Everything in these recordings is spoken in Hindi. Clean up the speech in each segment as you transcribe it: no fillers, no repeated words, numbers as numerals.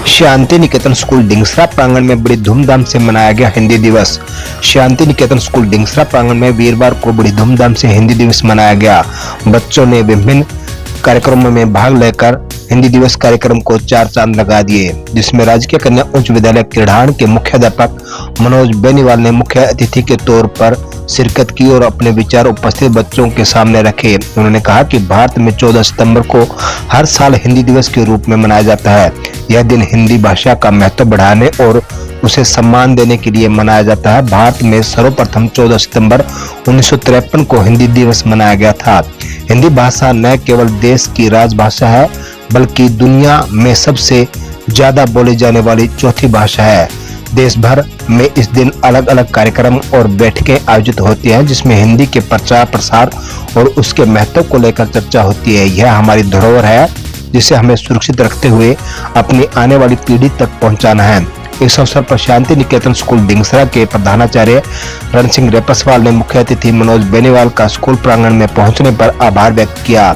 शांति निकेतन स्कूल डिंगसरा प्रांगण में बड़ी धूमधाम से मनाया गया हिंदी दिवस। शांति निकेतन स्कूल डिंगसरा प्रांगण में वीरवार को बड़ी धूमधाम से हिंदी दिवस मनाया गया। बच्चों ने विभिन्न कार्यक्रमों में भाग लेकर हिंदी दिवस कार्यक्रम को चार चांद लगा दिए, जिसमें राजकीय कन्या उच्च विद्यालय किरहान के मुख्याध्यापक मनोज बेनीवाल ने मुख्य अतिथि के तौर पर शिरकत की और अपने विचार उपस्थित बच्चों के सामने रखे। उन्होंने कहा कि भारत में 14 सितंबर को हर साल हिंदी दिवस के रूप में मनाया जाता है। यह दिन हिंदी भाषा का महत्व बढ़ाने और उसे सम्मान देने के लिए मनाया जाता है। भारत में सर्वप्रथम 14 सितंबर 1953 को हिंदी दिवस मनाया गया था। हिंदी भाषा न केवल देश की राजभाषा है, बल्कि दुनिया में सबसे ज्यादा बोली जाने वाली चौथी भाषा है। देश भर में इस दिन अलग अलग कार्यक्रम और बैठकें आयोजित होती हैं, जिसमें हिंदी के प्रचार प्रसार और उसके महत्व को लेकर चर्चा होती है। यह हमारी धरोहर है, जिसे हमें सुरक्षित रखते हुए अपनी आने वाली पीढ़ी तक पहुंचाना है। इस अवसर पर शांति निकेतन स्कूल डिंगसरा के प्रधानाचार्य रण सिंह रेपसवाल ने मुख्य अतिथि मनोज बेनीवाल का स्कूल प्रांगण में पहुंचने पर आभार व्यक्त किया।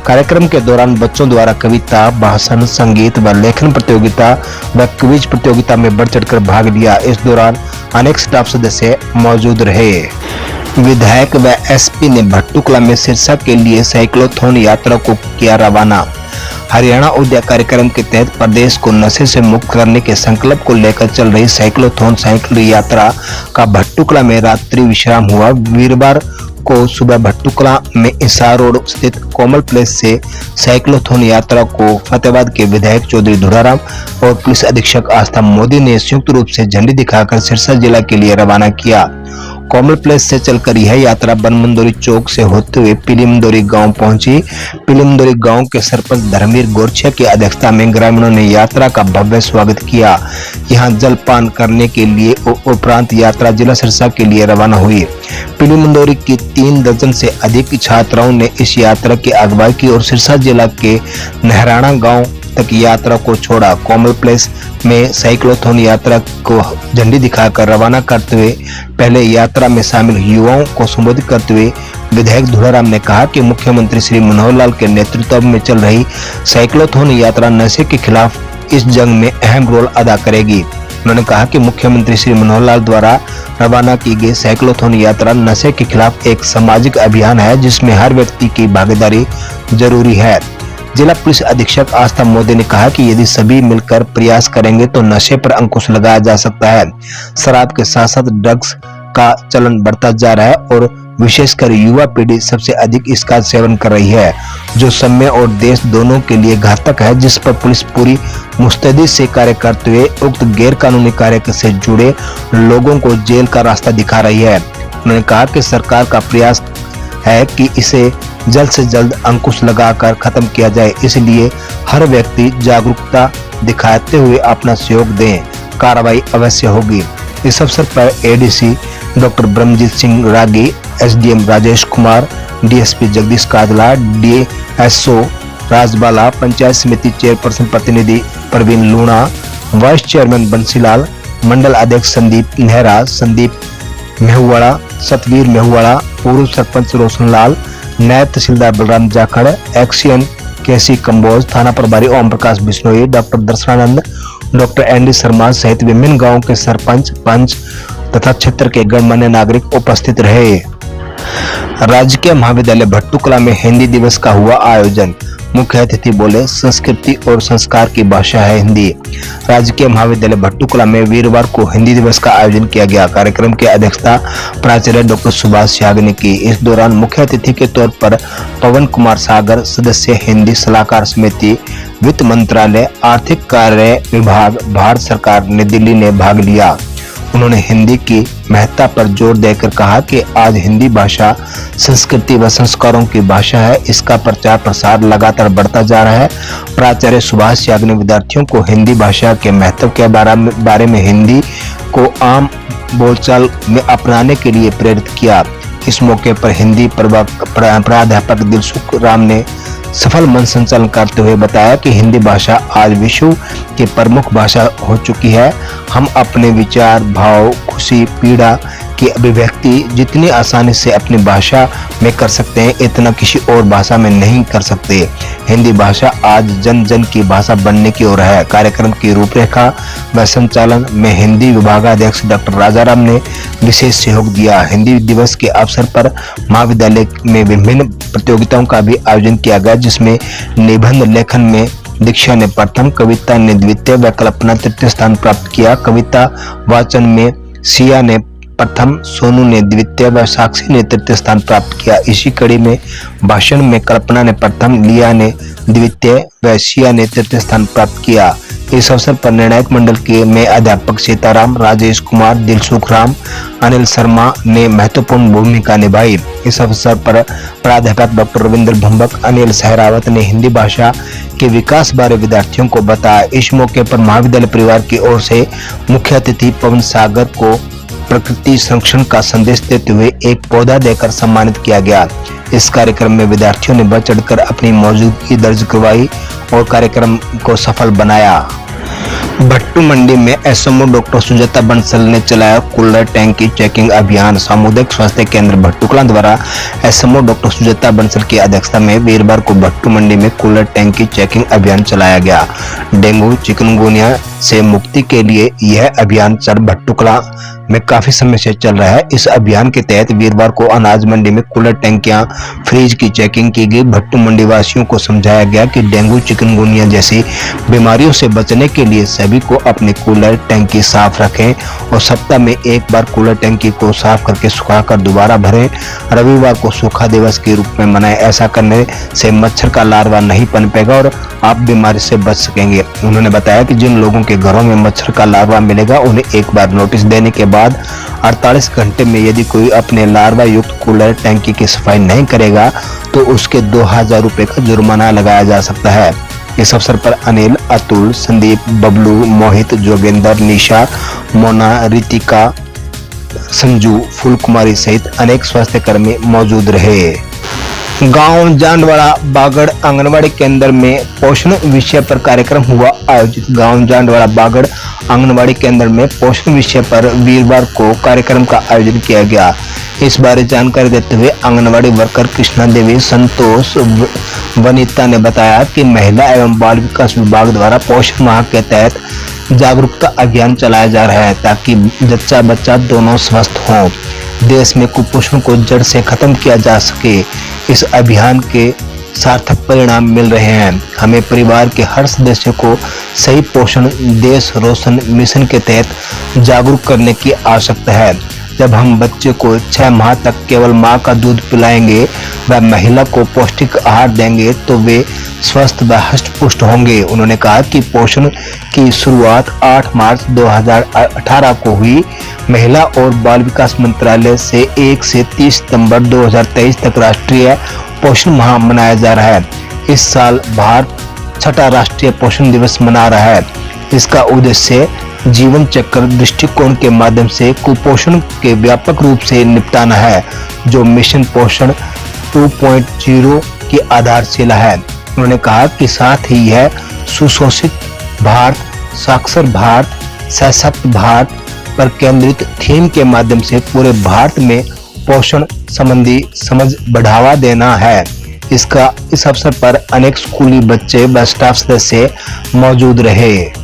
कार्यक्रम के दौरान बच्चों द्वारा कविता, भाषण, संगीत व लेखन प्रतियोगिता व क्विज प्रतियोगिता में बढ़ चढ़कर भाग लिया। इस दौरान अनेक स्टाफ सदस्य मौजूद रहे। विधायक व एसपी ने भट्टुकला में सिरसा के लिए साइक्लोथॉन यात्रा को किया रवाना। हरियाणा उद्या कार्यक्रम के तहत प्रदेश को नशे से मुक्त करने के संकल्प को लेकर चल रही साइक्लोथॉन साइकिल यात्रा का भट्टुकला में रात्रि विश्राम हुआ। वीरवार को सुबह भट्टुकला में इसार रोड स्थित कोमल प्लेस से साइक्लोथॉन यात्रा को फतेहाबाद के विधायक चौधरी धुराराम और पुलिस अधीक्षक आस्था मोदी ने संयुक्त रूप से झंडी दिखाकर सिरसा जिला के लिए रवाना किया। कोमल प्लेस से चलकर यह यात्रा बनमंदोरी चौक से होते हुए पिलीमदोरी गांव पहुंची। पिलीमदोरी गांव के सरपंच धर्मवीर गोरछिया की अध्यक्षता में ग्रामीणों ने यात्रा का भव्य स्वागत किया। यहां जलपान करने के लिए उपरांत यात्रा जिला सिरसा के लिए रवाना हुई। पिलीमदोरी की 3 दर्जन से अधिक छात्राओं ने इस यात्रा की अगुवाई की और सिरसा जिला के नहराना गाँव तक यात्रा को छोड़ा। कोमल प्लेस में साइक्लोथॉन यात्रा को झंडी दिखाकर रवाना करते हुए पहले यात्रा में शामिल युवाओं को संबोधित करते हुए विधायक धुराराम ने कहा कि मुख्यमंत्री श्री मनोहर लाल के नेतृत्व में चल रही साइक्लोथॉन यात्रा नशे के खिलाफ इस जंग में अहम रोल अदा करेगी। उन्होंने कहा कि मुख्यमंत्री श्री मनोहर लाल द्वारा रवाना की गई साइक्लोथॉन यात्रा नशे के खिलाफ एक सामाजिक अभियान है, जिसमें हर व्यक्ति की भागीदारी जरूरी है। जिला पुलिस अधीक्षक आस्था मोदी ने कहा कि यदि सभी मिलकर प्रयास करेंगे तो नशे पर अंकुश लगाया जा सकता है। शराब के साथ साथ ड्रग्स का चलन बढ़ता जा रहा है और विशेषकर युवा पीढ़ी सबसे अधिक इसका सेवन कर रही है, जो समय और देश दोनों के लिए घातक है, जिस पर पुलिस पूरी मुस्तैदी से कार्य करते हुए उक्त गैर कानूनी कार्य से जुड़े लोगों को जेल का रास्ता दिखा रही है। उन्होंने कहा कि सरकार का प्रयास है कि इसे जल्द से जल्द अंकुश लगाकर खत्म किया जाए, इसलिए हर व्यक्ति जागरूकता दिखाते हुए अपना सहयोग दें, कार्रवाई अवश्य होगी। इस अवसर पर ADC doctor Brahmjit Singh Ragi, SDM Rajesh Kumar, DSP Jagdish Kajla, DSO Rajbala, panchayat समिति चेयरपर्सन प्रतिनिधि प्रवीण लूणा, वाइस चेयरमैन बंसीलाल, मंडल अध्यक्ष संदीप नेहरा, संदीप मेहुवाड़ा, सतवीर मेहुवाड़ा, पूर्व सरपंच रोशनलाल, नायब तहसीलदार बलराम जाखड़, एक्सीएन केसी कंबोज, थाना प्रभारी Om Prakash Bishnoi, doctor Darshananand, doctor ND Sharma सहित विभिन्न गांवों के सरपंच, पंच तथा क्षेत्र के गणमान्य नागरिक उपस्थित रहे। राजकीय महाविद्यालय भट्टुकला में हिंदी दिवस का हुआ आयोजन। मुख्य अतिथि बोले, संस्कृति और संस्कार की भाषा है हिंदी। राजकीय महाविद्यालय भट्टुकला में वीरवार को हिंदी दिवस का आयोजन किया गया। कार्यक्रम की अध्यक्षता प्राचार्य डॉक्टर सुभाष याग ने की। इस दौरान मुख्य अतिथि के तौर पर पवन कुमार सागर, सदस्य हिंदी सलाहकार समिति, वित्त मंत्रालय, आर्थिक कार्य विभाग, भारत सरकार, नई दिल्ली ने भाग लिया। उन्होंने हिंदी की महत्ता पर जोर देकर कहा कि आज हिंदी भाषा संस्कृति व संस्कारों की भाषा है। इसका प्रचार प्रसार लगातार बढ़ता जा रहा है। प्राचार्य सुभाष याग ने विद्यार्थियों को हिंदी भाषा के महत्व के बारे में हिंदी को आम बोलचाल में अपनाने के लिए प्रेरित किया। इस मौके पर हिंदी प्राध्यापक दिलसुख राम ने सफल मंच संचालन करते हुए बताया कि हिंदी भाषा आज विश्व की प्रमुख भाषा हो चुकी है। हम अपने विचार, भाव, खुशी, पीड़ा की अभिव्यक्ति जितनी आसानी से अपनी भाषा में कर सकते हैं इतना किसी और भाषा में नहीं कर सकते। हिंदी भाषा आज जन जन की भाषा बनने की ओर है। कार्यक्रम की रूपरेखा व संचालन में हिंदी विभागाध्यक्ष डॉक्टर राजाराम ने विशेष सहयोग दिया। हिंदी दिवस के अवसर पर महाविद्यालय में विभिन्न प्रतियोगिताओं का भी आयोजन किया गया, जिसमें निबंध लेखन में दीक्षा ने प्रथम, कविता ने द्वितीय व कल्पना तृतीय स्थान प्राप्त किया। कविता वाचन में सिया ने प्रथम, सोनू ने द्वितीय व साक्षी ने तृतीय स्थान प्राप्त किया। इसी कड़ी में भाषण में कल्पना ने प्रथम, लिया ने द्वितीय व सिया ने तृतीय स्थान प्राप्त किया। इस अवसर पर निर्णायक मंडल के में अध्यापक सीताराम, राजेश कुमार, दिलसुख राम, अनिल शर्मा ने महत्वपूर्ण भूमिका निभाई। इस अवसर पर प्राध्यापक डॉक्टर रविंद्र भंबक, अनिल सहरावत ने हिंदी भाषा के विकास बारे विद्यार्थियों को बताया। इस मौके पर महाविद्यालय परिवार की ओर से मुख्य अतिथि पवन सागर को प्रकृति संरक्षण का संदेश देते हुए एक पौधा देकर सम्मानित किया गया। इस कार्यक्रम में विद्यार्थियों ने बढ़ चढ़कर अपनी मौजूदगी दर्ज करवाई और कार्यक्रम को सफल बनाया। भट्टू मंडी में एसएमओ डॉक्टर सुजाता बंसल ने चलाया कूलर टैंकी चेकिंग अभियान। सामुदायिक स्वास्थ्य केंद्र भट्टूकला द्वारा एसएमओ डॉक्टर सुजाता बंसल की अध्यक्षता में वीरवार को भट्टू मंडी में कूलर टैंकी चेकिंग अभियान चलाया गया। डेंगू चिकनगुनिया से मुक्ति के लिए यह अभियान भट्टूकला में काफी समय से चल रहा है। इस अभियान के तहत वीरवार को अनाज मंडी में कूलर टैंकियां, फ्रिज की चेकिंग की गई। भट्टू मंडी वासियों को समझाया गया कि डेंगू चिकनगुनिया जैसी बीमारियों से बचने के लिए सभी को अपनी कूलर टैंकी साफ रखें और सप्ताह में एक बार कूलर टैंकी को साफ करके सुखाकर दोबारा भरें। रविवार को सूखा दिवस के रूप में मनाएं। ऐसा करने से मच्छर का लार्वा नहीं पनपेगा और आप बीमारी से बच सकेंगे। उन्होंने बताया कि जिन लोगों के घरों में मच्छर का लार्वा मिलेगा उन्हें एक बार नोटिस देने के बाद 48 घंटे में यदि कोई अपने लार्वा युक्त कूलर टैंकी की सफाई नहीं करेगा तो उसके 2000 रुपए का जुर्माना लगाया जा सकता है। इस अवसर पर अनिल, अतुल, संदीप, बबलू, मोहित, जोगेंद्र, निशा, मोना, रितिका, संजू, फूलकुमारी सहित अनेक स्वास्थ्य कर्मी मौजूद रहे। गांव जांडवाड़ा बागड़ आंगनवाड़ी केंद्र में पोषण विषय पर कार्यक्रम हुआ आयोजित। गांव जांडवाड़ा बागड़ आंगनवाड़ी केंद्र में पोषण विषय पर वीरवार को कार्यक्रम का आयोजन किया गया। इस बारे जानकारी देते हुए आंगनवाड़ी वर्कर कृष्णा देवी संतोष वनिता ने बताया कि महिला एवं बाल विकास विभाग द्वारा पोषण माह के तहत जागरूकता अभियान चलाया जा रहा है ताकि जच्चा बच्चा दोनों स्वस्थ हों। देश में कुपोषण को जड़ से खत्म किया जा सके। इस अभियान के सार्थक परिणाम मिल रहे हैं। हमें परिवार के हर सदस्य को सही पोषण देश रोशन मिशन के तहत जागरूक करने की आवश्यकता है। जब हम बच्चे को 6 माह तक केवल मां का दूध पिलाएंगे व महिला को पौष्टिक आहार देंगे तो वे स्वस्थ व हष्ट-पुष्ट होंगे। उन्होंने कहा कि पोषण की शुरुआत 8 मार्च 2018 को हुई। महिला और बाल विकास मंत्रालय से 1 से 30 सितंबर 2023 तक राष्ट्रीय पोषण माह मनाया जा रहा है। इस साल भारत 6वां राष्ट्रीय पोषण दिवस मना रहा है। इसका उद्देश्य जीवन चक्र दृष्टिकोण के माध्यम से कुपोषण के व्यापक रूप से निपटाना है, जो मिशन पोषण 2.0 की आधारशिला है। उन्होंने कहा कि साथ ही यह सुशोषित भारत, साक्षर भारत, सशक्त भारत पर केंद्रित थीम के माध्यम से पूरे भारत में पोषण संबंधी समझ बढ़ावा देना है। इस अवसर पर अनेक स्कूली बच्चे व स्टाफ सदस्य मौजूद रहे।